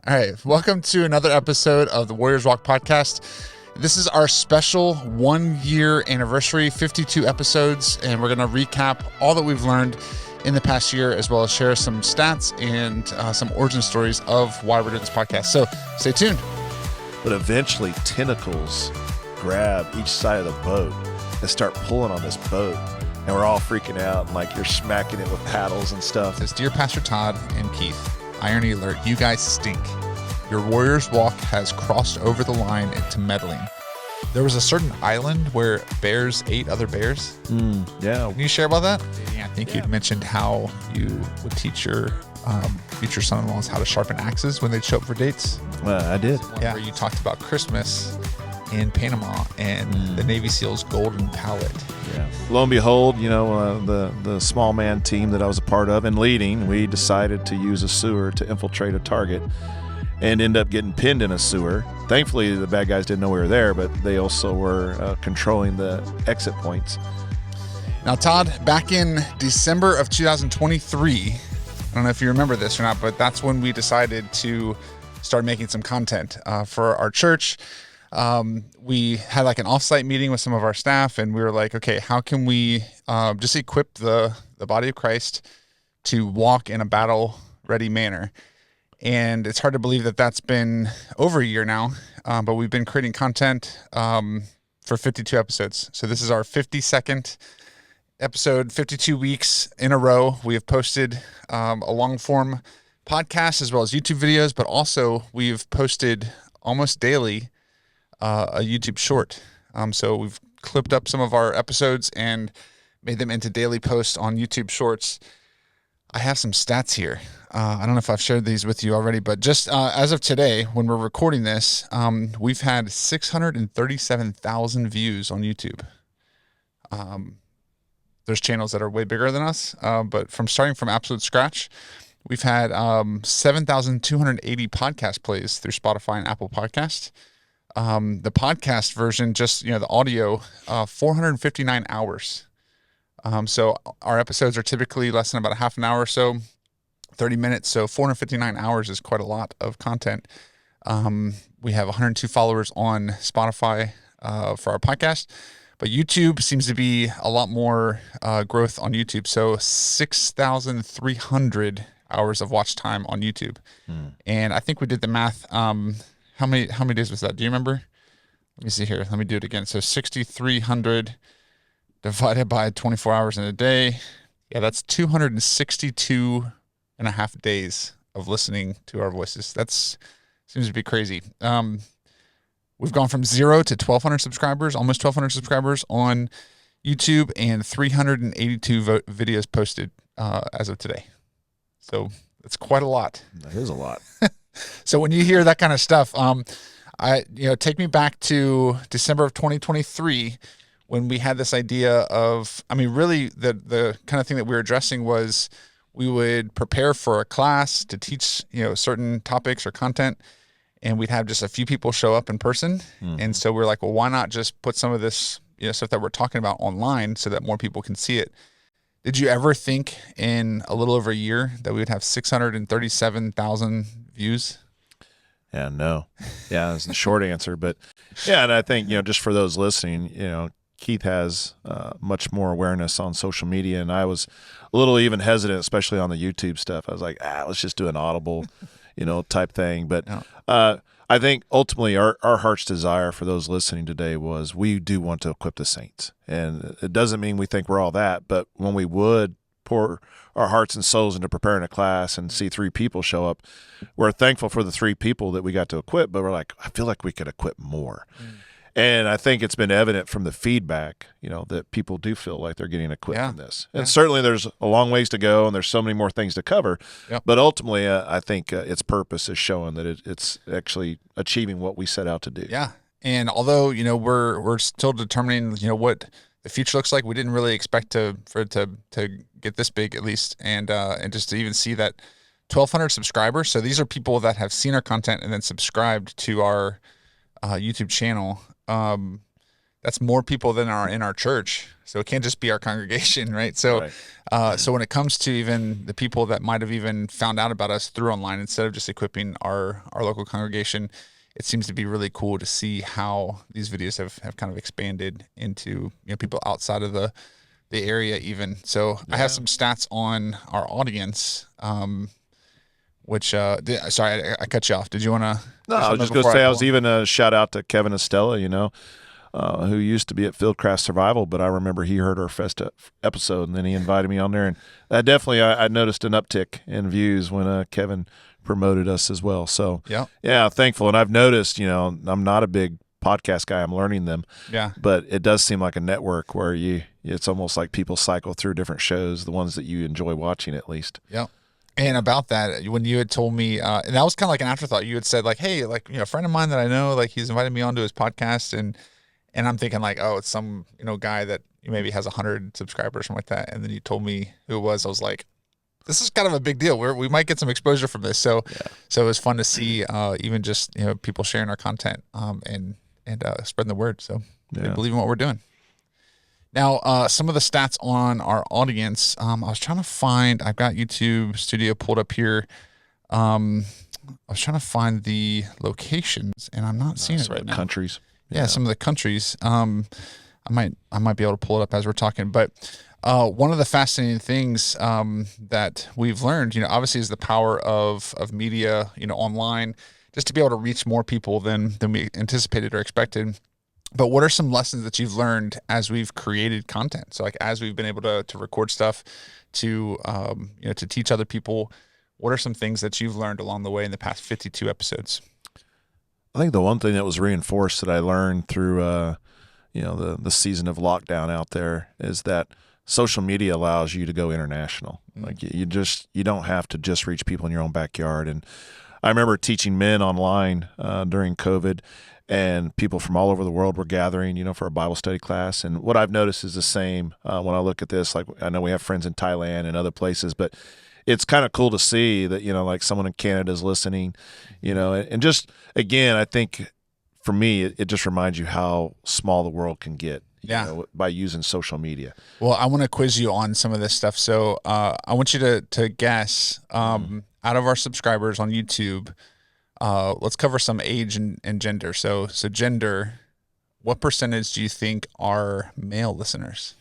All right. Welcome to another episode of the Warriors Walk podcast. This is our special 1-year anniversary, 52 episodes, and we're going to recap all that we've learned in the past year, as well as share some stats and some origin stories of why we're doing this podcast. So stay tuned. But eventually tentacles grab each side of the boat and start pulling on this boat. And we're all freaking out, and like you're smacking it with paddles and stuff. It's Dear Pastor Todd and Keith. Irony alert, you guys stink. Your Warriors Walk has crossed over the line into meddling. There was a certain island where bears ate other bears. Yeah. Can you share about that? I think you'd mentioned how you would teach your future son-in-laws how to sharpen axes when they'd show up for dates. I did. Yeah. Where you talked about Christmas in Panama and the Navy SEALs golden pallet. Yeah. Lo and behold, the small man team that I was a part of and leading, we decided to use a sewer to infiltrate a target and end up getting pinned in a sewer. Thankfully, the bad guys didn't know we were there, but they also were controlling the exit points. Now, Todd, back in December of 2023, I don't know if you remember this or not, but that's when we decided to start making some content for our church. We had like an offsite meeting with some of our staff, and we were like, okay, how can we just equip the body of Christ to walk in a battle-ready manner? And it's hard to believe that that's been over a year now, but we've been creating content for 52 episodes. So this is our 52nd episode, 52 weeks in a row. We have posted a long-form podcast as well as YouTube videos, but also we've posted almost daily a YouTube short. So we've clipped up some of our episodes and made them into daily posts on YouTube shorts. I have some stats here. I don't know if I've shared these with you already, but just as of today, when we're recording this, we've had 637,000 views on YouTube. There's channels that are way bigger than us, but starting from absolute scratch, we've had 7,280 podcast plays through Spotify and Apple Podcasts. The podcast version, just, the audio, 459 hours. So our episodes are typically less than about a half an hour or so, 30 minutes. So 459 hours is quite a lot of content. We have 102 followers on Spotify, for our podcast, but YouTube seems to be a lot more, growth on YouTube. So 6,300 hours of watch time on YouTube. And I think we did the math, How many days was that? Do you remember? Let me see here. Let me do it again. So 6,300 divided by 24 hours in a day. Yeah, that's 262 and a half days of listening to our voices. Seems to be crazy. We've gone from 0 to 1,200 subscribers, almost 1,200 subscribers on YouTube, and 382 videos posted as of today. So it's quite a lot. That is a lot. So when you hear that kind of stuff, take me back to December of 2023 when we had this idea of, really the kind of thing that we were addressing was we would prepare for a class to teach, certain topics or content, and we'd have just a few people show up in person. And so we're like, well, why not just put some of this, stuff that we're talking about online so that more people can see it? Did you ever think in a little over a year that we would have 637,000 views? Yeah, no. Yeah, that's the short answer. But yeah, and I think, just for those listening, Keith has much more awareness on social media, and I was a little even hesitant, especially on the YouTube stuff. I was like, let's just do an audible, type thing. But I think ultimately our heart's desire for those listening today was we do want to equip the saints. And it doesn't mean we think we're all that, but when we would pour our hearts and souls into preparing a class and see 3 people show up, we're thankful for the 3 people that we got to equip, but we're like, I feel like we could equip more. And I think it's been evident from the feedback, that people do feel like they're getting equipped from this. And certainly there's a long ways to go, and there's so many more things to cover. Yep. But ultimately, I think its purpose is showing that it's actually achieving what we set out to do. Yeah. And although, we're still determining, what the future looks like, we didn't really expect for it to get this big, at least. And just to even see that 1,200 subscribers. So these are people that have seen our content and then subscribed to our YouTube channel. That's more people than are in our church. So it can't just be our congregation, right? So, so when it comes to even the people that might have even found out about us through online, instead of just equipping our local congregation, it seems to be really cool to see how these videos have kind of expanded into, people outside of the area even. So I have some stats on our audience, which, sorry, I cut you off. Did you want to? No, I was just going to say, I was even a shout out to Kevin Estella, who used to be at Fieldcraft Survival, but I remember he heard our first episode, and then he invited me on there. And that definitely, I noticed an uptick in views when Kevin promoted us as well. So, yeah, thankful. And I've noticed, I'm not a big podcast guy. I'm learning them. Yeah. But it does seem like a network where it's almost like people cycle through different shows, the ones that you enjoy watching at least. Yeah. And about that, when you had told me, and that was kind of like an afterthought, you had said like, hey, like, a friend of mine that I know, like he's invited me onto his podcast, and I'm thinking like, oh, it's some, guy that maybe has 100 subscribers or something like that. And then you told me who it was. I was like, this is kind of a big deal. We might get some exposure from this. So, so it was fun to see, even just, people sharing our content, and spreading the word. So they believe in what we're doing. Now, some of the stats on our audience, I was trying to find, I've got YouTube Studio pulled up here. I was trying to find the locations, and I'm not seeing it right now. Countries. Yeah, some of the countries. I might be able to pull it up as we're talking. But one of the fascinating things that we've learned, obviously, is the power of media, online, just to be able to reach more people than we anticipated or expected. But what are some lessons that you've learned as we've created content? So like as we've been able to record stuff, to to teach other people, what are some things that you've learned along the way in the past 52 episodes? I think the one thing that was reinforced that I learned through the season of lockdown out there is that social media allows you to go international. Like you don't have to just reach people in your own backyard. And I remember teaching men online during COVID, and people from all over the world were gathering, for a Bible study class. And what I've noticed is the same when I look at this. Like I know we have friends in Thailand and other places, but it's kind of cool to see that, like someone in Canada is listening, and just, again, I think for me, it just reminds you how small the world can get. By using social media. Well, I want to quiz you on some of this stuff. So I want you to guess, out of our subscribers on YouTube, let's cover some age and gender. So gender, what percentage do you think are male listeners?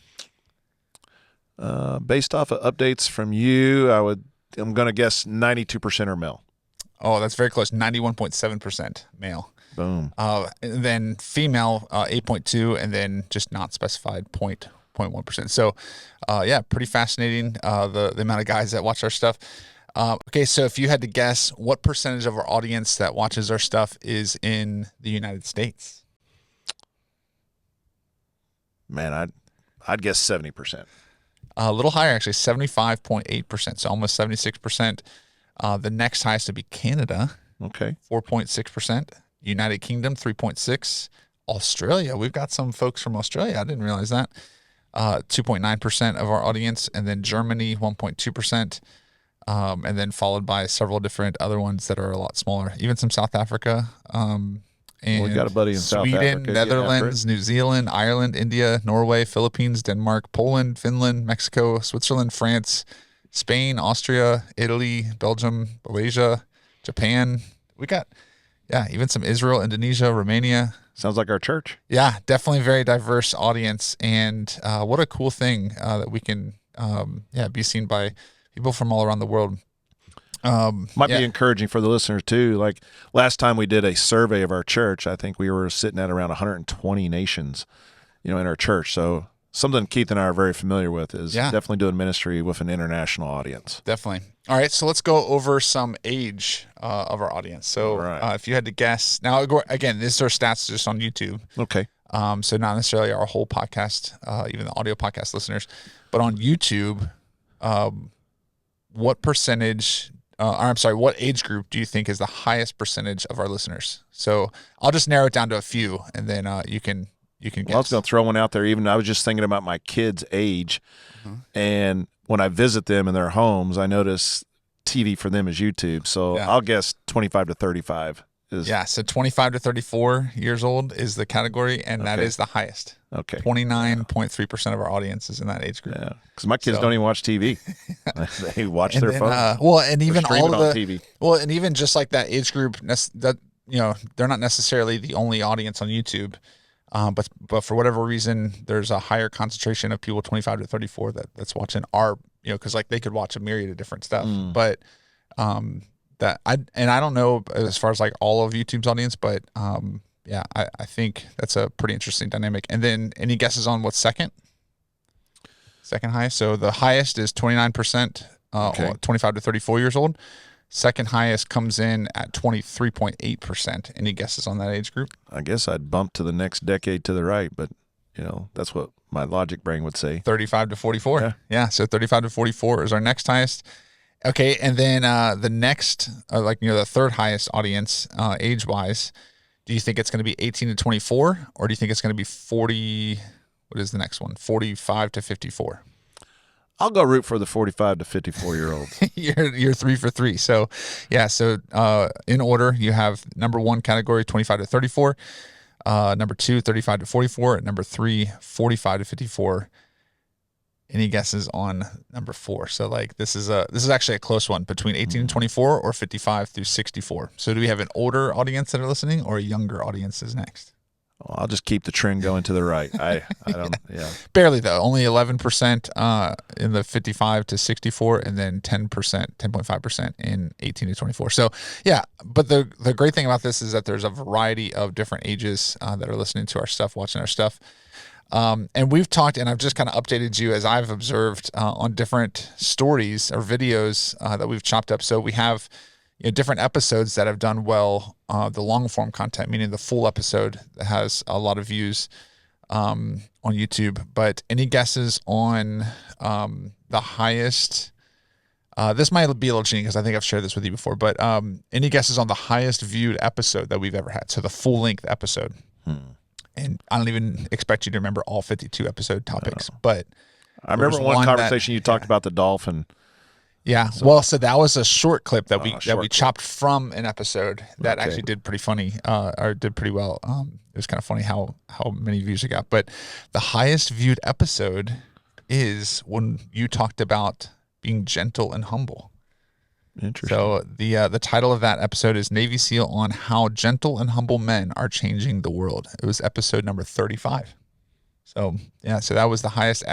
Based off of updates from you, I'm going to guess 92% are male. Oh, that's very close. 91.7% male. Boom. And then female, 8.2, and then just not specified 0.1%. So, pretty fascinating. The amount of guys that watch our stuff. Okay, so if you had to guess, what percentage of our audience that watches our stuff is in the United States? Man, I'd guess 70%. A little higher, actually, 75.8%. So almost 76%. The next highest would be Canada. Okay. 4.6%. United Kingdom, 3.6%. Australia, we've got some folks from Australia. I didn't realize that. 2.9% of our audience. And then Germany, 1.2%. And then followed by several different other ones that are a lot smaller, even some South Africa, and we've got a buddy in Sweden, South Africa, Netherlands, New Zealand, Ireland, India, Norway, Philippines, Denmark, Poland, Finland, Mexico, Switzerland, France, Spain, Austria, Italy, Belgium, Malaysia, Japan. We got, even some Israel, Indonesia, Romania. Sounds like our church. Yeah, definitely a very diverse audience. And what a cool thing that we can be seen by people from all around the world. Might be encouraging for the listeners too. Like last time we did a survey of our church, I think we were sitting at around 120 nations, in our church. So something Keith and I are very familiar with is definitely doing ministry with an international audience. Definitely. All right, so let's go over some age of our audience. So if you had to guess, now again, these are stats just on YouTube. Okay. So not necessarily our whole podcast, even the audio podcast listeners, but on YouTube, what percentage, what age group do you think is the highest percentage of our listeners? So I'll just narrow it down to a few, and then you can guess. Well, I was going to throw one out there. I was just thinking about my kids' age, and when I visit them in their homes, I notice TV for them is YouTube. So I'll guess 25 to 35 Yeah, so 25 to 34 years old is the category, and that is the highest. Okay. 29.3% of our audience is in that age group. Yeah, because my kids don't even watch TV. They watch And their then, phones. and even streaming all of the on TV. Well, and even just like that age group, that they're not necessarily the only audience on YouTube, but for whatever reason, there's a higher concentration of people 25 to 34 that's watching our, because like they could watch a myriad of different stuff, but I don't know as far as like all of YouTube's audience, but yeah, I think that's a pretty interesting dynamic. And then any guesses on what's second highest? So the highest is 29%, 25 to 34 years old. Second highest comes in at 23.8%. Any guesses on that age group? I guess I'd bump to the next decade to the right, but that's what my logic brain would say. 35 to 44. Yeah, so 35 to 44 is our next highest. Okay, and then the next, the third highest audience age-wise, do you think it's going to be 18 to 24, or do you think it's going to be 40? What is the next one? 45 to 54. I'll go root for the 45 to 54-year-olds. You're 3 for 3. So, yeah. So, in order, you have number 1 category 25 to 34, number 2 35 to 44, and number 3 45 to 54. Any guesses on number 4? So like this is actually a close one between 18 and 24 or 55 through 64. So do we have an older audience that are listening or a younger audience is next? Well, I'll just keep the trend going to the right. I don't. Yeah. Barely though. Only 11% in the 55 to 64, and then 10.5% in 18 to 24. So yeah, but the great thing about this is that there's a variety of different ages that are listening to our stuff, watching our stuff. And we've talked, and I've just kind of updated you as I've observed on different stories or videos that we've chopped up. So we have different episodes that have done well, the long form content, meaning the full episode that has a lot of views on YouTube. But any guesses on the highest? This might be a little cheating because I think I've shared this with you before, but any guesses on the highest viewed episode that we've ever had? So the full length episode. And I don't even expect you to remember all 52 episode topics, but I remember one conversation you talked about the dolphin. Yeah. So that was a short clip that we chopped from an episode that actually did pretty funny, or did pretty well. It was kind of funny how many views it got, but the highest viewed episode is when you talked about being gentle and humble. Interesting. So the title of that episode is Navy SEAL on How Gentle and Humble Men Are Changing the World. It was episode number 35. So yeah, so that was the highest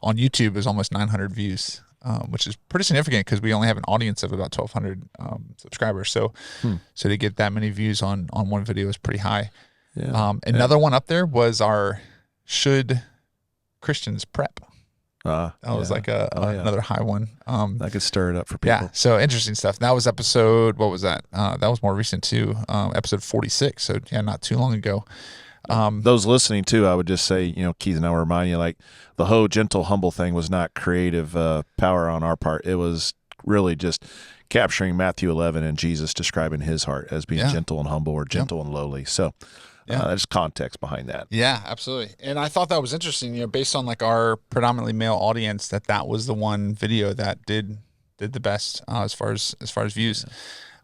on YouTube. It was almost 900 views, which is pretty significant because we only have an audience of about 1,200 subscribers. So so to get that many views on one video is pretty high. Yeah. Another one up there was our Should Christians Prep? That was like another high one. That could stir it up for people. Yeah, so interesting stuff. That was episode, what was that? That was more recent too, episode 46. So yeah, not too long ago. Those listening too, I would just say, Keith and I will remind you, like the whole gentle, humble thing was not creative power on our part. It was really just capturing Matthew 11 and Jesus describing his heart as being gentle and humble, or gentle and lowly. So there's context behind that. Yeah, absolutely. And I thought that was interesting, based on like our predominantly male audience, that was the one video that did the best as far as views.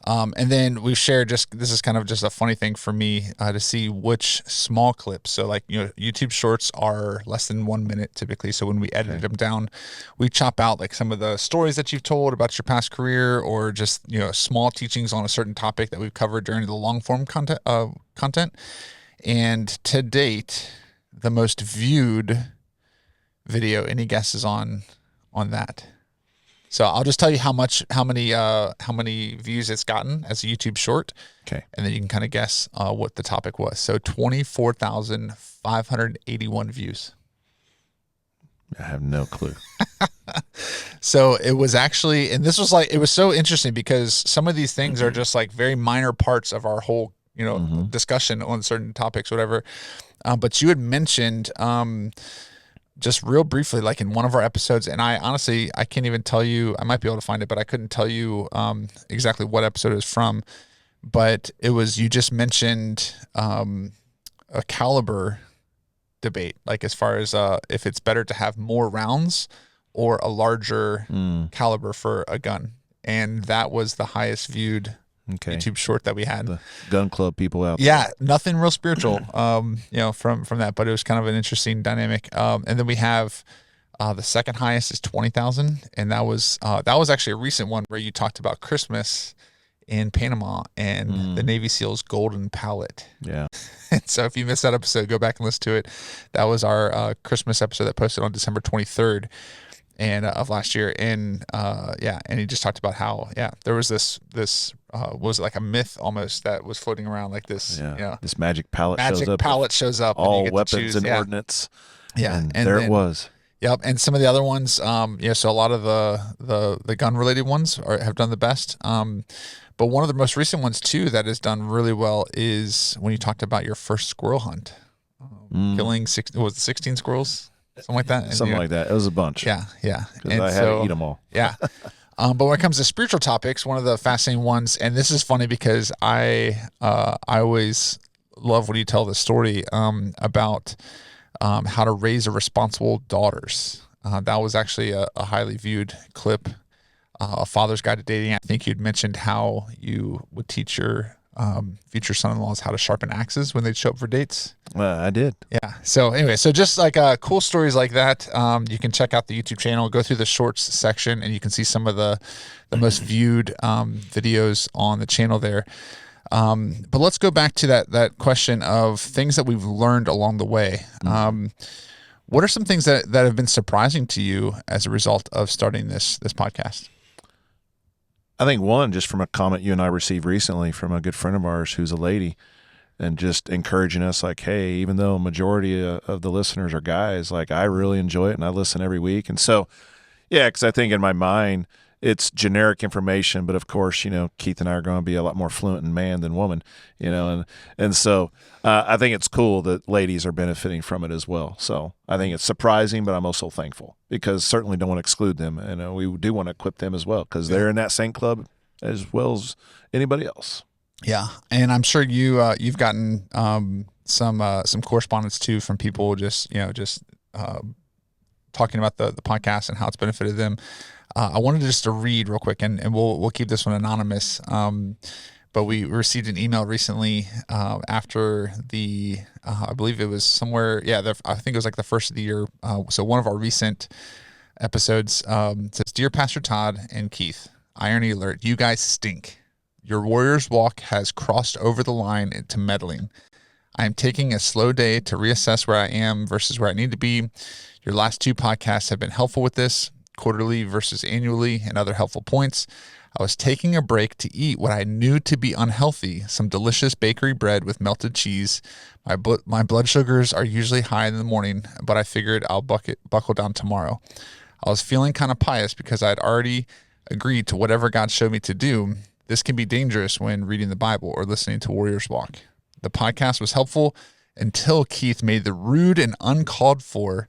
And then we've shared this is kind of just a funny thing for me to see which small clips. So like, YouTube shorts are less than 1 minute typically. So when we edit them down, we chop out like some of the stories that you've told about your past career, or just, small teachings on a certain topic that we've covered during the long form content. And to date, the most viewed video, any guesses on that? So I'll just tell you how many views it's gotten as a YouTube short. Okay. And then you can kind of guess what the topic was. So 24,581 views. I have no clue. So it was actually, and this was like, it was so interesting because some of these things are just like very minor parts of our whole, discussion on certain topics, whatever. But you had mentioned, just real briefly, like in one of our episodes, and I honestly, I can't even tell you, I might be able to find it, but I couldn't tell you exactly what episode it was from, but it was, you just mentioned a caliber debate, like as far as if it's better to have more rounds or a larger caliber for a gun. And that was the highest viewed Okay. YouTube short that we had. The gun club people out there. Yeah, nothing real spiritual, from that, but it was kind of an interesting dynamic. And then we have the second highest is 20,000, and that was actually a recent one where you talked about Christmas in Panama and the Navy SEALs golden pallet. Yeah. And so if you missed that episode, go back and listen to it. That was our Christmas episode that posted on December 23rd of last year. And and he just talked about how there was this was it like a myth almost that was floating around like this. Yeah. This magic pallet shows up. All and you get weapons and ordnance. Yeah. And there it was. Yep, and some of the other ones, so a lot of the gun related ones have done the best. But one of the most recent ones too that has done really well is when you talked about your first squirrel hunt, killing 16 squirrels, something like that. Something like that. It was a bunch. Yeah. Because I had to eat them all. Yeah. But when it comes to spiritual topics, one of the fascinating ones, and this is funny because I always love when you tell the story about how to raise a responsible daughters. That was actually a highly viewed clip, a father's guide to dating. I think you'd mentioned how you would teach your future son-in-laws how to sharpen axes when they'd show up for dates. I did. Yeah. So anyway, just like cool stories like that, you can check out the YouTube channel, go through the shorts section, and you can see some of the most viewed videos on the channel there. But let's go back to that question of things that we've learned along the way. What are some things that have been surprising to you as a result of starting this podcast? I think one, just from a comment you and I received recently from a good friend of ours who's a lady, and just encouraging us like, hey, even though a majority of the listeners are guys, like I really enjoy it and I listen every week. And so, because I think in my mind, it's generic information, but of course, Keith and I are going to be a lot more fluent in man than woman, and so I think it's cool that ladies are benefiting from it as well. So I think it's surprising, but I'm also thankful because certainly don't want to exclude them, and we do want to equip them as well because they're in that same club as well as anybody else. Yeah, and I'm sure you've gotten some correspondence too from people just talking about the podcast and how it's benefited them. I wanted just to read real quick, and we'll keep this one anonymous. But we received an email recently after the I believe it was somewhere. I think it was like the first of the year. So one of our recent episodes says, "Dear Pastor Todd and Keith, irony alert, you guys stink. Your Warriors walk has crossed over the line into meddling. I am taking a slow day to reassess where I am versus where I need to be. Your last two podcasts have been helpful with this, quarterly versus annually, and other helpful points. I was taking a break to eat what I knew to be unhealthy, some delicious bakery bread with melted cheese. My blood sugars are usually high in the morning, but I figured I'll buckle down tomorrow. I was feeling kind of pious because I had already agreed to whatever God showed me to do. This can be dangerous when reading the Bible or listening to Warriors Walk. The podcast was helpful until Keith made the rude and uncalled for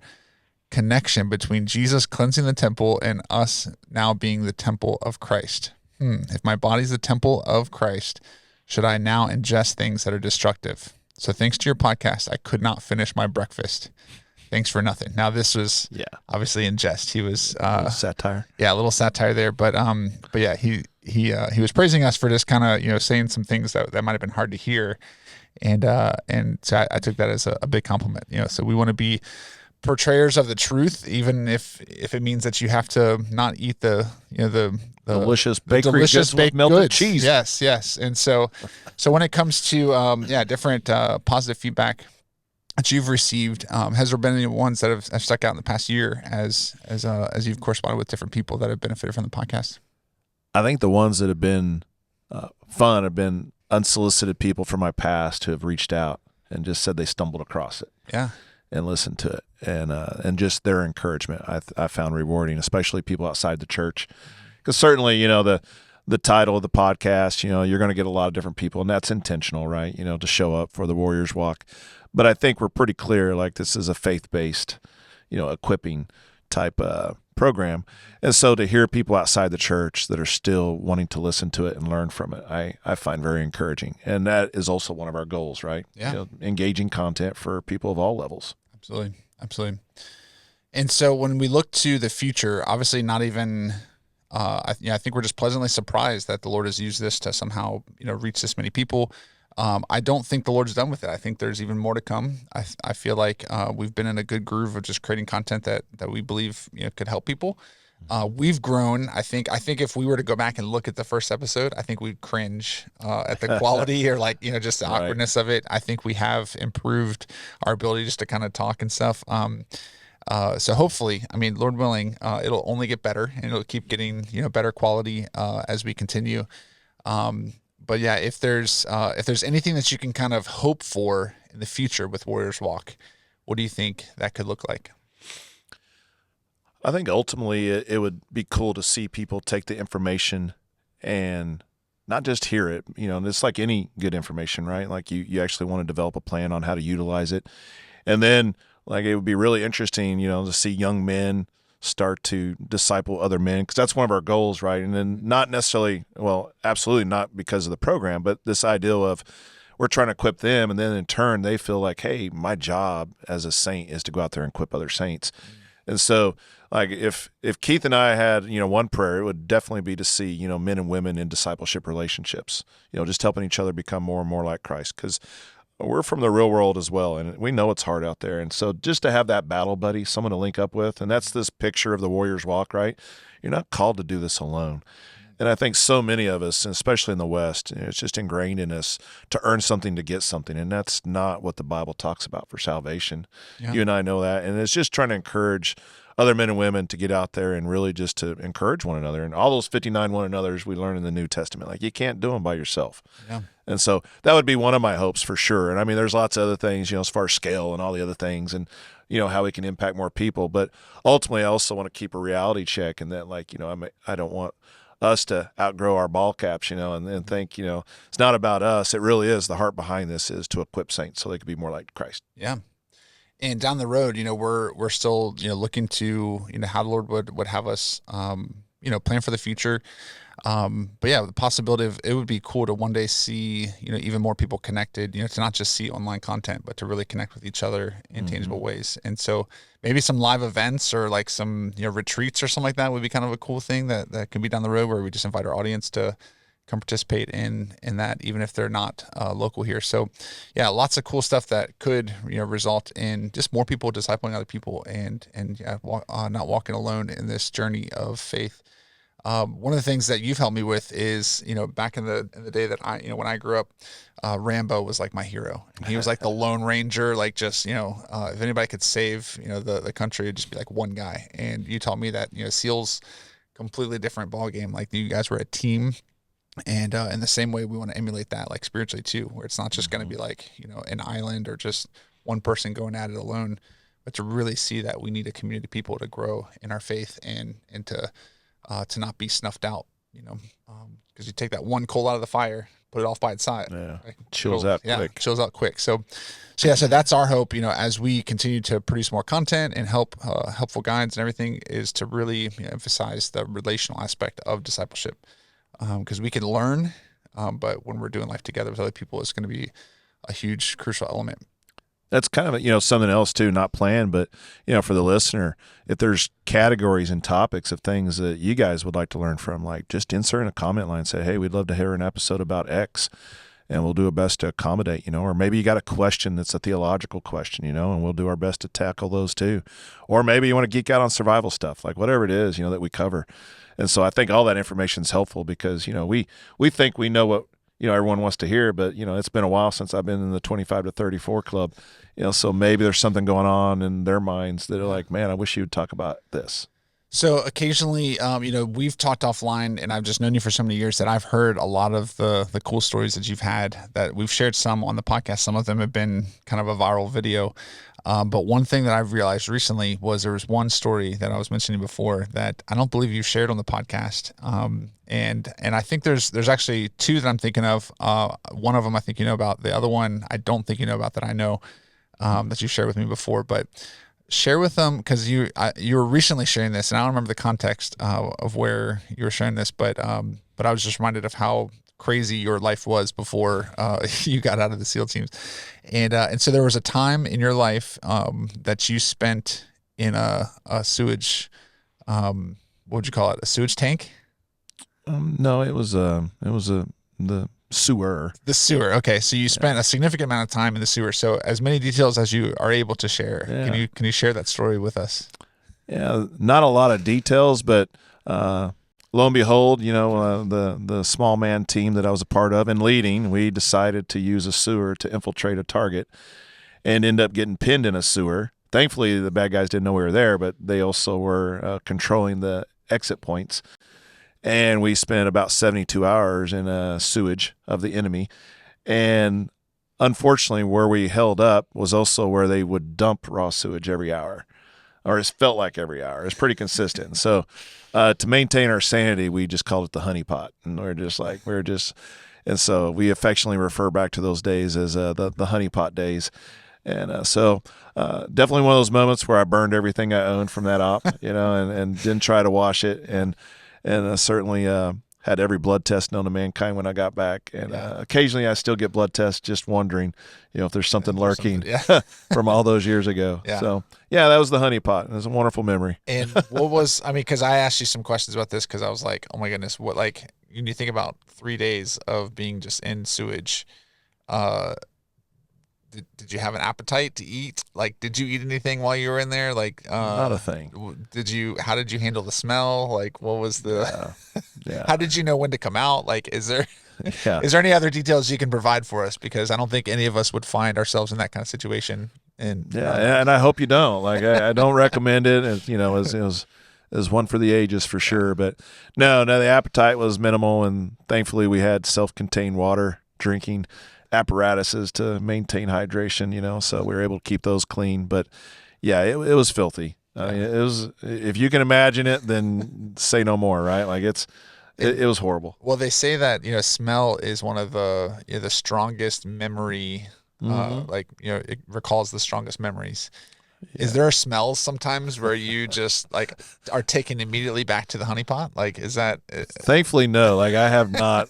connection between Jesus cleansing the temple and us now being the temple of Christ. If my body's the temple of Christ, should I now ingest things that are destructive? So thanks to your podcast, I could not finish my breakfast. Thanks for nothing." Now this was obviously in jest. He was satire. Yeah, a little satire there, but yeah, he was praising us for just kind of saying some things that might have been hard to hear, and so I took that as a big compliment. So we want to be portrayers of the truth, even if it means that you have to not eat the delicious bakery goods with melted cheese. Yes. And so when it comes to different positive feedback that you've received, has there been any ones that have stuck out in the past year as you've corresponded with different people that have benefited from the podcast? I think the ones that have been fun have been unsolicited people from my past who have reached out and just said they stumbled across it. Yeah. And listened to it, and just their encouragement I found rewarding, especially people outside the church, because certainly the title of the podcast, you're going to get a lot of different people, and that's intentional, right? To show up for the Warriors Walk, but I think we're pretty clear, like this is a faith-based, equipping type program, and so to hear people outside the church that are still wanting to listen to it and learn from it, I find very encouraging, and that is also one of our goals, right? Yeah, engaging content for people of all levels. Absolutely. And so when we look to the future, obviously not even I think we're just pleasantly surprised that the Lord has used this to somehow, reach this many people. I don't think the Lord's done with it. I think there's even more to come. I feel like we've been in a good groove of just creating content that we believe could help people. We've grown. I think if we were to go back and look at the first episode, I think we'd cringe at the quality or just the Right. awkwardness of it. I think we have improved our ability just to kind of talk and stuff. So hopefully, Lord willing, it'll only get better and it'll keep getting, better quality as we continue. But yeah, if there's anything that you can kind of hope for in the future with Warriors Walk, what do you think that could look like? I think ultimately it would be cool to see people take the information and not just hear it. And it's like any good information, right? Like you actually want to develop a plan on how to utilize it. And then like it would be really interesting, to see young men start to disciple other men, because that's one of our goals, right? And then not necessarily, well, absolutely not because of the program, but this idea of we're trying to equip them, and then in turn they feel like, hey, my job as a saint is to go out there and equip other saints. And so like if Keith and I had, one prayer, it would definitely be to see, men and women in discipleship relationships, just helping each other become more and more like Christ, because we're from the real world as well, and we know it's hard out there. And so just to have that battle buddy, someone to link up with, and that's this picture of the Warriors Walk, right? You're not called to do this alone. And I think so many of us, and especially in the West, it's just ingrained in us to earn something to get something. And that's not what the Bible talks about for salvation. Yeah. You and I know that. And it's just trying to encourage other men and women to get out there and really just to encourage one another. And all those 59 one another's we learn in the New Testament. Like, you can't do them by yourself. Yeah. And so that would be one of my hopes for sure. And there's lots of other things, as far as scale and all the other things, and, how we can impact more people. But ultimately, I also want to keep a reality check, and that, like, I don't want us to outgrow our ball caps, and then think, it's not about us. It really is. The heart behind this is to equip saints so they can be more like Christ. Yeah. And down the road, we're still, looking to, how the Lord would have us, plan for the future. But yeah, the possibility of it would be cool to one day see, even more people connected, to not just see online content, but to really connect with each other in tangible ways. And so maybe some live events or like some, retreats or something like that would be kind of a cool thing that could be down the road, where we just invite our audience to come participate in that, even if they're not local here. So yeah, lots of cool stuff that could, result in just more people discipling other people and not walking alone in this journey of faith. One of the things that you've helped me with is, back in the day that when I grew up, Rambo was like my hero. And he was like the Lone Ranger, like just, if anybody could save, the country, it'd just be like one guy. And you taught me that, SEALs, completely different ball game. Like, you guys were a team. And in the same way, we want to emulate that, like, spiritually too, where it's not just going to be like, an island or just one person going at it alone, but to really see that we need a community of people to grow in our faith and to not be snuffed out, because you take that one coal out of the fire, put it off by its side. Yeah. Right? Chills out quick. Chills out quick. So that's our hope, as we continue to produce more content and helpful guides and everything, is to really emphasize the relational aspect of discipleship. Because we can learn, but when we're doing life together with other people, it's going to be a huge, crucial element. That's kind of, something else too, not planned, but, for the listener, if there's categories and topics of things that you guys would like to learn from, like, just insert in a comment line, say, hey, we'd love to hear an episode about X, and we'll do our best to accommodate, or maybe you got a question that's a theological question, and we'll do our best to tackle those too. Or maybe you want to geek out on survival stuff, like whatever it is, that we cover. And so I think all that information is helpful, because, we think we know what, everyone wants to hear, but, it's been a while since I've been in the 25 to 34 club, so maybe there's something going on in their minds that are like, man, I wish you would talk about this. So occasionally, we've talked offline, and I've just known you for so many years that I've heard a lot of the cool stories that you've had, that we've shared some on the podcast. Some of them have been kind of a viral video. But one thing that I've realized recently was there was one story that I was mentioning before that I don't believe you shared on the podcast. And I think there's actually two that I'm thinking of. One of them I think you know about. The other one I don't think you know about that I know, that you shared with me before. But share with them, because you were recently sharing this, and I don't remember the context of where you were sharing this, but I was just reminded of how crazy your life was before you got out of the SEAL teams. And so there was a time in your life that you spent in a sewage, what would you call it? A sewage tank? No, the sewer. The sewer. Okay, so you spent a significant amount of time in the sewer. So as many details as you are able to share, Yeah. can you share that story with us? Yeah, not a lot of details, but lo and behold, the small man team that I was a part of and leading, we decided to use a sewer to infiltrate a target and end up getting pinned in a sewer. Thankfully, the bad guys didn't know we were there, but they also were controlling the exit points. And we spent about 72 hours in a sewage of the enemy. And unfortunately, where we held up was also where they would dump raw sewage every hour, or it felt like every hour. It's pretty consistent. So to maintain our sanity, we just called it the honey pot. And and so we affectionately refer back to those days as the honey pot days. And so definitely one of those moments where I burned everything I owned from that op, and didn't try to wash it. And certainly had every blood test known to mankind when I got back. And occasionally I still get blood tests just wondering, if there's something lurking from all those years ago. Yeah. So, that was the honey pot. It was a wonderful memory. And because I asked you some questions about this because I was like, oh my goodness, when you think about 3 days of being just in sewage, did you have an appetite to eat? Like, did you eat anything while you were in there? Like, not a thing. How did you handle the smell? Like, what was Yeah. how did you know when to come out? Like, is there Yeah. any other details you can provide for us? Because I don't think any of us would find ourselves in that kind of situation. And and I hope you don't. Like, I don't recommend it. It was one for the ages for sure. But no, the appetite was minimal, and thankfully we had self-contained water drinking apparatuses to maintain hydration. So we were able to keep those clean. But yeah, it was filthy. I mean, it was. If you can imagine it, then say no more. Right? Like it was horrible. Well, they say that smell is one of the the strongest memory. It recalls the strongest memories. Yeah. Is there smells sometimes where you just are taken immediately back to the honeypot? Like, is that? Thankfully, no. Like, I have not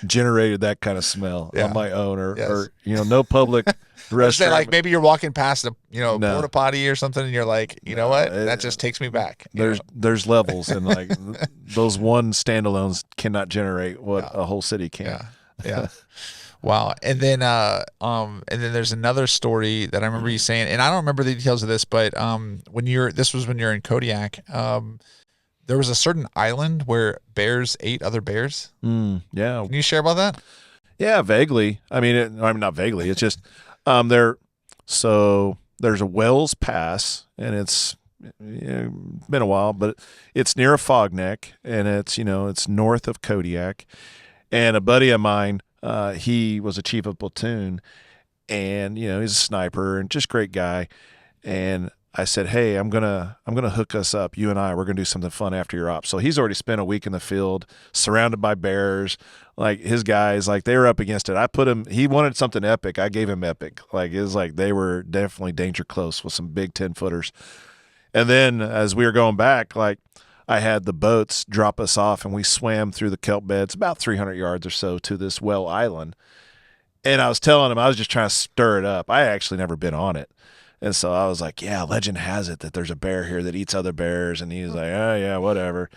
generated that kind of smell on my own, or no public restaurant. Like maybe you're walking past a porta potty or something, and you're like, know what? That just takes me back. There's levels, and those one standalones cannot generate what a whole city can. Yeah. Wow. And then there's another story that I remember you saying, and I don't remember the details of this, but when you're in Kodiak, there was a certain island where bears ate other bears. Yeah. Can you share about that? Yeah, vaguely. I mean, not vaguely. It's just there's a Wells Pass, and it's been a while, but it's near a fog neck, and it's north of Kodiak. And a buddy of mine, he was a chief of platoon, and he's a sniper and just great guy. And I said, hey, I'm gonna hook us up. You and we're gonna do something fun after your op. So he's already spent a week in the field, surrounded by bears. Like, his guys, they were up against it. I put him. He wanted something epic. I gave him epic. Like, it was like they were definitely danger close with some big 10-footers. And then as we were going back, I had the boats drop us off, and we swam through the kelp beds about 300 yards or so to this well island. And I was telling him I was just trying to stir it up. I actually never been on it. And so I was like, yeah, legend has it that there's a bear here that eats other bears. And he was like, oh, yeah, whatever.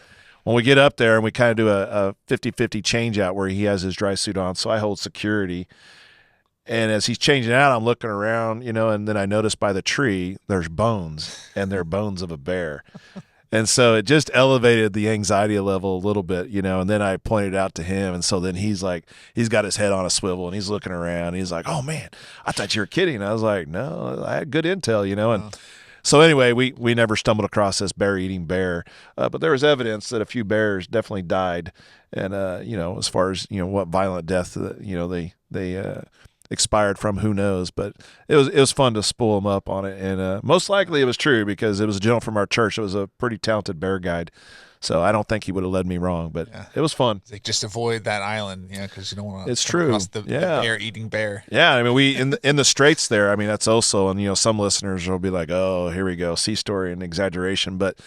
When we get up there and we kind of do a 50-50 change out where he has his dry suit on, so I hold security. And as he's changing out, I'm looking around, and then I notice by the tree there's bones, and they're bones of a bear. And so it just elevated the anxiety level a little bit, and then I pointed out to him. And so then he's got his head on a swivel, and he's looking around. And he's like, oh, man, I thought you were kidding. I was like, no, I had good intel, And so anyway, we never stumbled across this bear-eating bear. But there was evidence that a few bears definitely died. And, as far as, what violent death, they expired from, who knows. But it was fun to spool them up on it, and most likely it was true because it was a gentleman from our church. It was a pretty talented bear guide, so I don't think he would have led me wrong. But it was fun. Just avoid that island, because you don't want to. It's true. The bear-eating bear. Yeah, I mean, we in the straits there. I mean, that's also, and some listeners will be like, "Oh, here we go, sea story and exaggeration." But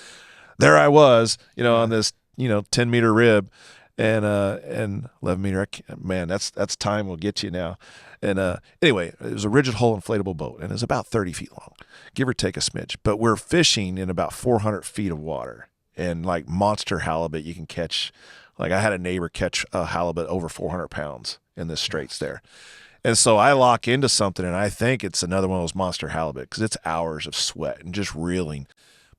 there I was, on this 10-meter rib. And 11-meter, man, that's time will get you now. And anyway, it was a rigid hull inflatable boat, and it was about 30 feet long, give or take a smidge. But we're fishing in about 400 feet of water, and like monster halibut you can catch Like I had a neighbor catch a halibut over 400 pounds in the straits there. And so I lock into something and I think it's another one of those monster halibut because it's hours of sweat and just reeling.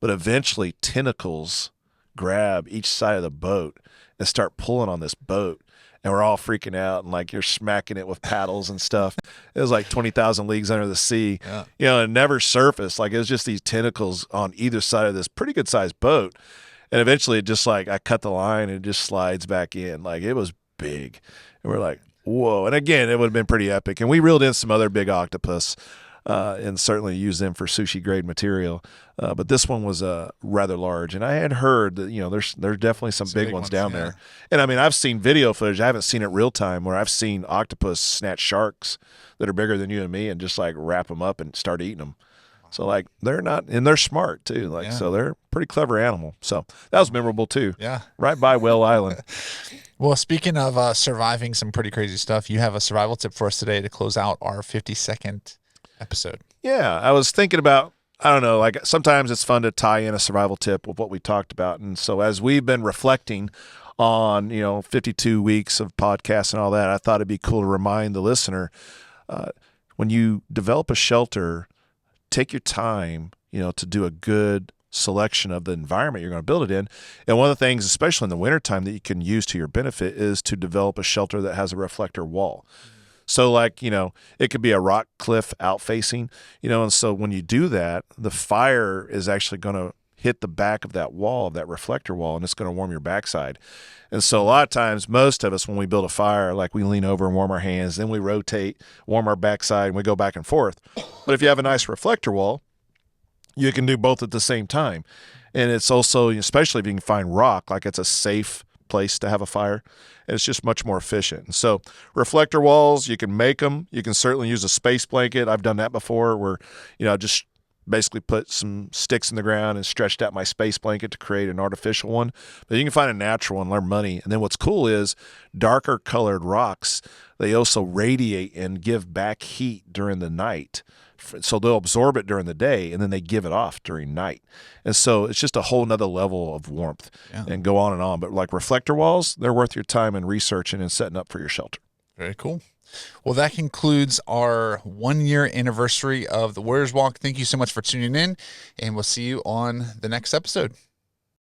But eventually tentacles grab each side of the boat and start pulling on this boat. And we're all freaking out and like you're smacking it with paddles and stuff. It was like 20,000 leagues under the sea, and it never surfaced. Like it was just these tentacles on either side of this pretty good sized boat. And eventually it just like I cut the line and it just slides back in. Like it was big. And we're like, whoa. And again, it would have been pretty epic. And we reeled in some other big octopus and certainly used them for sushi grade material. But this one was rather large. And I had heard that, there's definitely some big ones down there. And I mean, I've seen video footage. I haven't seen it real time where I've seen octopus snatch sharks that are bigger than you and me and just like wrap them up and start eating them. So like they're smart too. Like, so they're a pretty clever animal. So that was memorable too. Yeah. Right by Whale Island. Well, speaking of surviving some pretty crazy stuff, you have a survival tip for us today to close out our 52nd episode. Yeah. I was thinking about, I don't know, like sometimes it's fun to tie in a survival tip with what we talked about. And so as we've been reflecting on, 52 weeks of podcasts and all that, I thought it'd be cool to remind the listener, when you develop a shelter, take your time, to do a good selection of the environment you're going to build it in. And one of the things, especially in the wintertime, that you can use to your benefit is to develop a shelter that has a reflector wall. So like, it could be a rock cliff out facing, and so when you do that, the fire is actually going to hit the back of that wall, of that reflector wall, and it's going to warm your backside. And so a lot of times, most of us, when we build a fire, like we lean over and warm our hands, then we rotate, warm our backside, and we go back and forth. But if you have a nice reflector wall, you can do both at the same time. And it's also, especially if you can find rock, like it's a safe place to have a fire. And it's just much more efficient. And so reflector walls, you can make them. You can certainly use a space blanket. I've done that before where, just basically put some sticks in the ground and stretched out my space blanket to create an artificial one. But you can find a natural one, learn money. And then what's cool is darker colored rocks, they also radiate and give back heat during the night. So they'll absorb it during the day and then they give it off during night. And so it's just a whole nother level of warmth and go on and on. But like reflector walls, they're worth your time in researching and setting up for your shelter. Very cool. Well, that concludes our 1 year anniversary of the Warriors Walk. Thank you so much for tuning in, and we'll see you on the next episode.